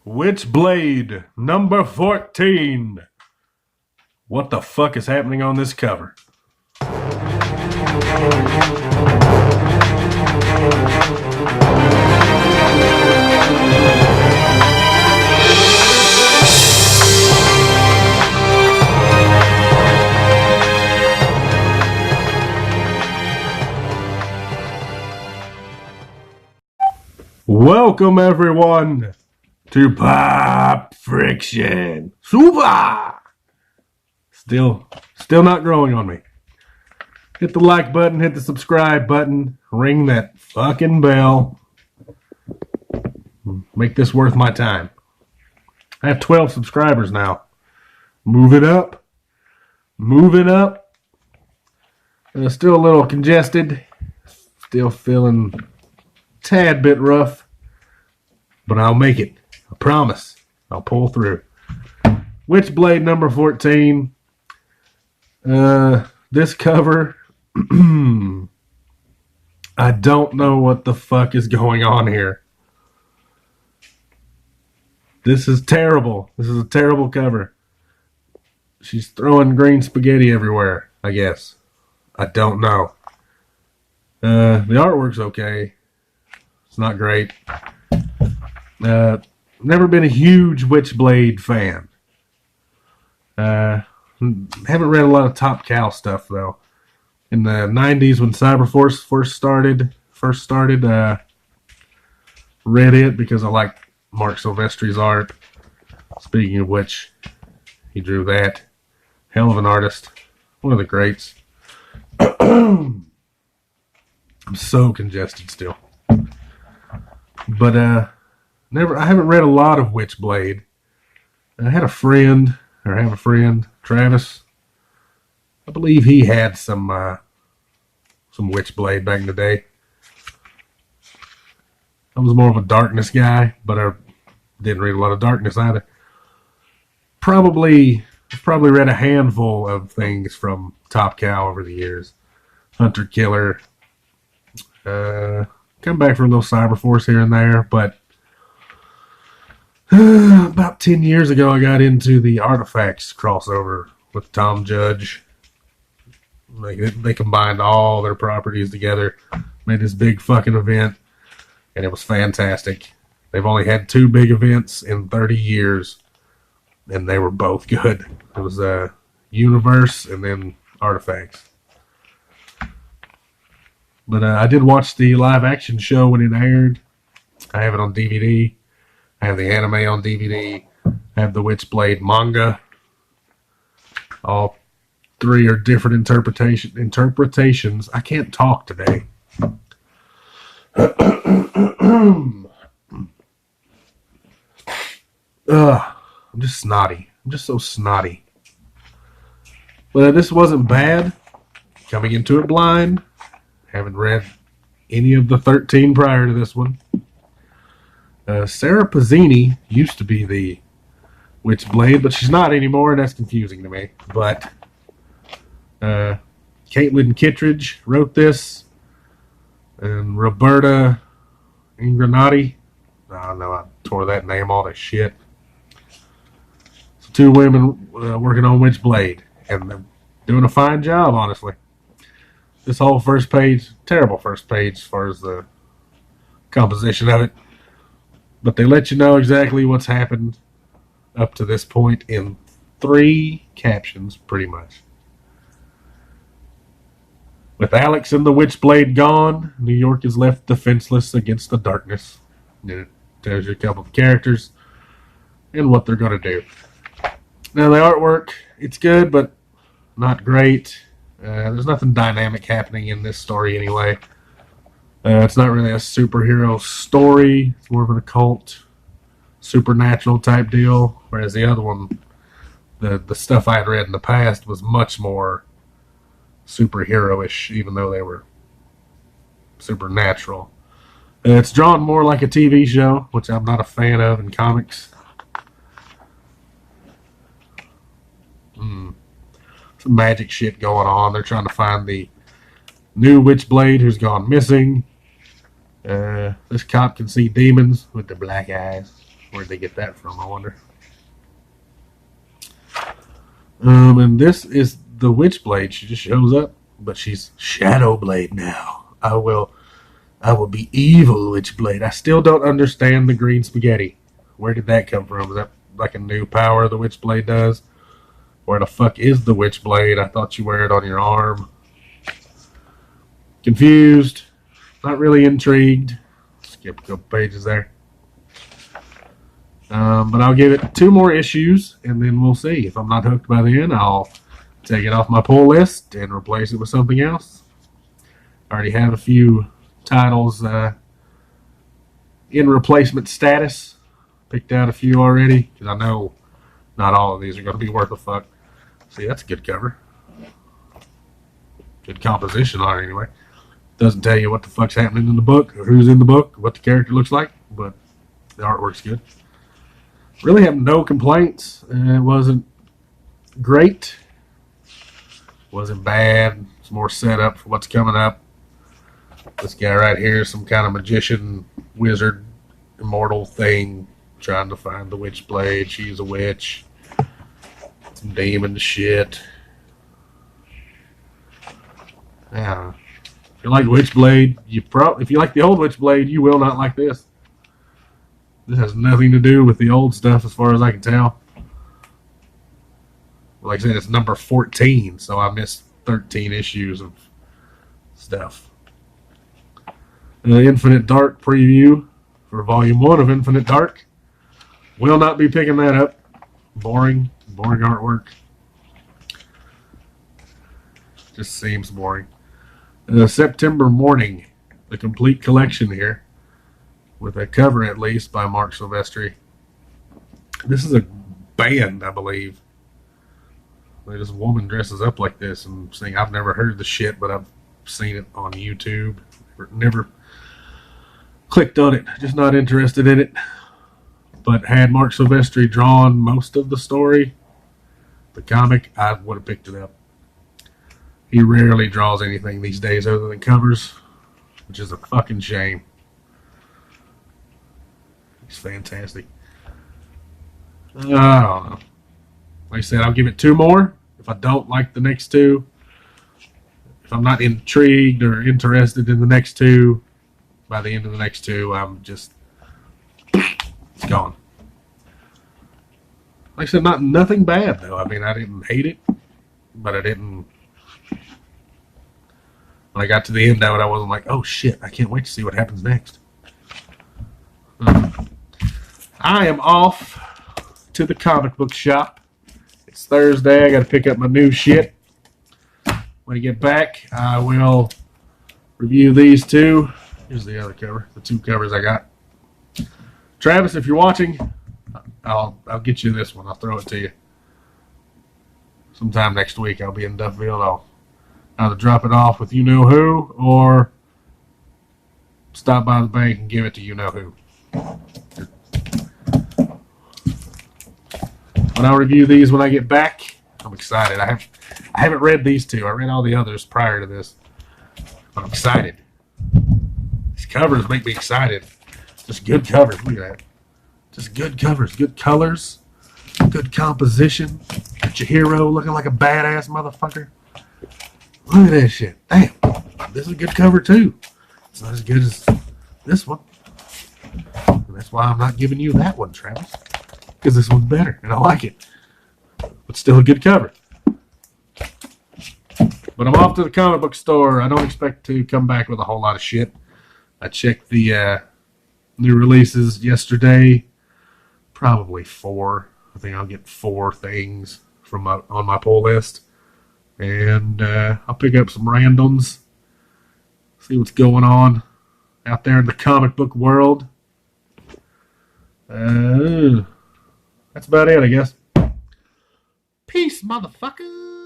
Witchblade, number 14. What the fuck is happening on this cover? Welcome everyone to Pop Friction. Super! Still not growing on me. Hit the like button, hit the subscribe button, ring that fucking bell. Make this worth my time. I have 12 subscribers now. Move it up. Move it up. Still a little congested. Still feeling a tad bit rough. But I'll make it. I promise. I'll pull through. Witchblade number 14. This cover, I don't know what the fuck is going on here. This is terrible. This is a terrible cover. She's throwing green spaghetti everywhere, I guess. I don't know. The artwork's okay. It's not great. Never been a huge Witchblade fan. Haven't read a lot of Top Cow stuff though. In the 90s when Cyberforce first started, read it because I liked Mark Silvestri's art. Speaking of which, he drew that. Hell of an artist. One of the greats. I'm so congested still. But I haven't read a lot of Witchblade. I have a friend, Travis. I believe he had some Witchblade back in the day. I was more of a Darkness guy, but I didn't read a lot of Darkness either. Probably read a handful of things from Top Cow over the years. Hunter Killer. Come back for a little Cyberforce here and there, but about 10 years ago I got into the Artifacts crossover with Tom Judge. They combined all their properties together, made this big fucking event, and it was fantastic. They've only had 2 big events in 30 years, and they were both good. It was Universe and then Artifacts. But I did watch the live action show when it aired. I have it on DVD. I have the anime on DVD. I have the Witchblade manga. All 3 are different interpretations. I can't talk today. I'm just snotty. I'm just so snotty. But this wasn't bad. Coming into it blind. Haven't read any of the 13 prior to this one. Sarah Pazzini used to be the Witchblade, but she's not anymore, and that's confusing to me. But Caitlin Kittredge wrote this, and Roberta Ingranati. I know I tore that name all to shit. So 2 women working on Witchblade, and they're doing a fine job, honestly. This whole first page, terrible first page as far as the composition of it. But they let you know exactly what's happened up to this point in 3 captions, pretty much. With Alex and the Witchblade gone, New York is left defenseless against the darkness. And it tells you a couple of characters and what they're going to do. Now, the artwork, it's good, but not great. There's nothing dynamic happening in this story anyway. It's not really a superhero story. It's more of an occult, supernatural type deal. Whereas the other one, the stuff I had read in the past was much more superhero-ish, even though they were supernatural. It's drawn more like a TV show, which I'm not a fan of in comics. Some magic shit going on. They're trying to find the new Witchblade who's gone missing. This cop can see demons with their black eyes. Where'd they get that from, I wonder? And this is the Witchblade. She just shows up, but she's Shadowblade now. I will be evil Witchblade. I still don't understand the green spaghetti. Where did that come from? Is that like a new power the Witchblade does? Where the fuck is the Witchblade? I thought you wear it on your arm. Confused. Not really intrigued. Skip a couple pages there. But I'll give it 2 more issues, and then we'll see. If I'm not hooked by then, I'll take it off my pull list and replace it with something else. I already have a few titles in replacement status. Picked out a few already, because I know not all of these are going to be worth a fuck. See, that's a good cover. Good composition on it, anyway. Doesn't tell you what the fuck's happening in the book, or who's in the book, what the character looks like, but the artwork's good. Really have no complaints. It wasn't great. Wasn't bad. It's more set up for what's coming up. This guy right here is some kind of magician, wizard, immortal thing trying to find the Witchblade. She's a witch. Some demon shit. Yeah. If you like Witchblade, if you like the old Witchblade, you will not like this. This has nothing to do with the old stuff as far as I can tell. Like I said, it's number 14, so I missed 13 issues of stuff. Infinite Dark preview for Volume 1 of Infinite Dark. Will not be picking that up. Boring artwork. Just seems boring. September Morning, the complete collection here, with a cover at least by Mark Silvestri. This is a band, I believe. This woman dresses up like this and saying, I've never heard the shit, but I've seen it on YouTube. Never clicked on it. Just not interested in it. But had Mark Silvestri drawn most of the story, the comic, I would have picked it up. He rarely draws anything these days other than covers, which is a fucking shame. He's fantastic. I don't know. Like I said, I'll give it 2 more. If I don't like the next 2, if I'm not intrigued or interested in the next 2, by the end of the next 2, I'm just it's gone. Like I said, nothing bad though. I mean, I didn't hate it, but I didn't. When I got to the end of it, I wasn't like, oh shit, I can't wait to see what happens next. I am off to the comic book shop. It's Thursday. I got to pick up my new shit. When I get back, I will review these 2. Here's the other cover, the 2 covers I got. Travis, if you're watching, I'll get you this one. I'll throw it to you. Sometime next week, I'll be in Duffville. I'll either drop it off with you-know-who or stop by the bank and give it to you-know-who. But I'll review these when I get back. I'm excited. I haven't read these 2. I read all the others prior to this. But I'm excited. These covers make me excited. Just good covers. Look at that. Just good covers. Good colors. Good composition. Got your hero looking like a badass motherfucker. Look at that shit. Damn. This is a good cover too. It's not as good as this one. And that's why I'm not giving you that one, Travis. Because this one's better and I like it. But still a good cover. But I'm off to the comic book store. I don't expect to come back with a whole lot of shit. I checked the new releases yesterday. Probably 4. I think I'll get 4 things from on my pull list. And I'll pick up some randoms. See what's going on out there in the comic book world. That's about it, I guess. Peace, motherfucker.